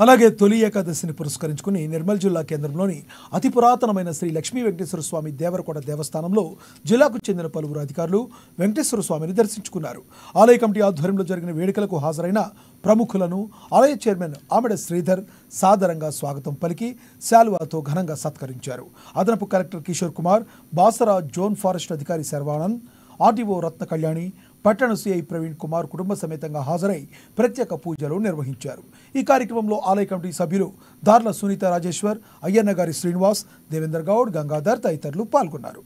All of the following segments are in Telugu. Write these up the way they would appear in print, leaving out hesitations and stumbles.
అలాగే తొలి ఏకాదశిని పురస్కరించుకుని నిర్మల్ జిల్లా కేంద్రంలోని అతి పురాతనమైన శ్రీ లక్ష్మీ వెంకటేశ్వర స్వామి దేవరకొండ దేవస్థానంలో జిల్లాకు చెందిన పలువురు అధికారులు వెంకటేశ్వర స్వామిని దర్శించుకున్నారు. ఆలయ కమిటీ ఆధ్వర్యంలో జరిగిన వేడుకలకు హాజరైన ప్రముఖులను ఆలయ చైర్మన్ ఆమెడ శ్రీధర్ సాదరంగా స్వాగతం పలికి శాలువాతో ఘనంగా సత్కరించారు. అదనపు collector Kishore Kumar, Basara zone forest అధికారి శర్వానంద్, ఆర్టీఓ రత్న కళ్యాణి, పట్టణ సిఐ ప్రవీణ్ కుమార్ కుటుంబ సమేతంగా హాజరై ప్రత్యేక పూజలు నిర్వహించారు. ఈ కార్యక్రమంలో ఆలయ కమిటీ సభ్యులు దార్ల సునీత రాజేశ్వర్, అయ్యన్నగారి శ్రీనివాస్, దేవేందర్ గౌడ్, గంగాధర్ తదితరులు పాల్గొన్నారు.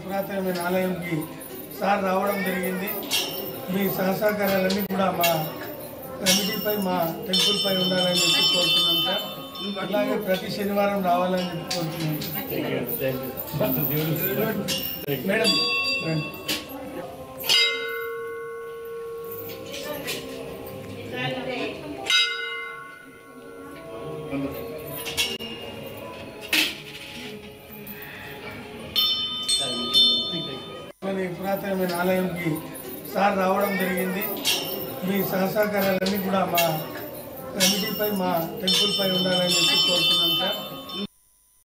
పురాతనమైన ఆలయంకి సార్ రావడం జరిగింది. మీ సహసహకారాలన్నీ కూడా మా కమిటీపై, మా టెంపుల్పై ఉండాలని చెప్పి కోరుతున్నాం సార్. అలాగే ప్రతి శనివారం రావాలని చెప్పి కోరుతున్నాం. మేడం పురాతనమైన ఆలయంకి సార్ రావడం జరిగింది. మీ సహసహకారాలన్నీ కూడా మా కమిటీపై, మా టెంపుల్పై ఉండాలని చెప్పి కోరుతున్నాం సార్.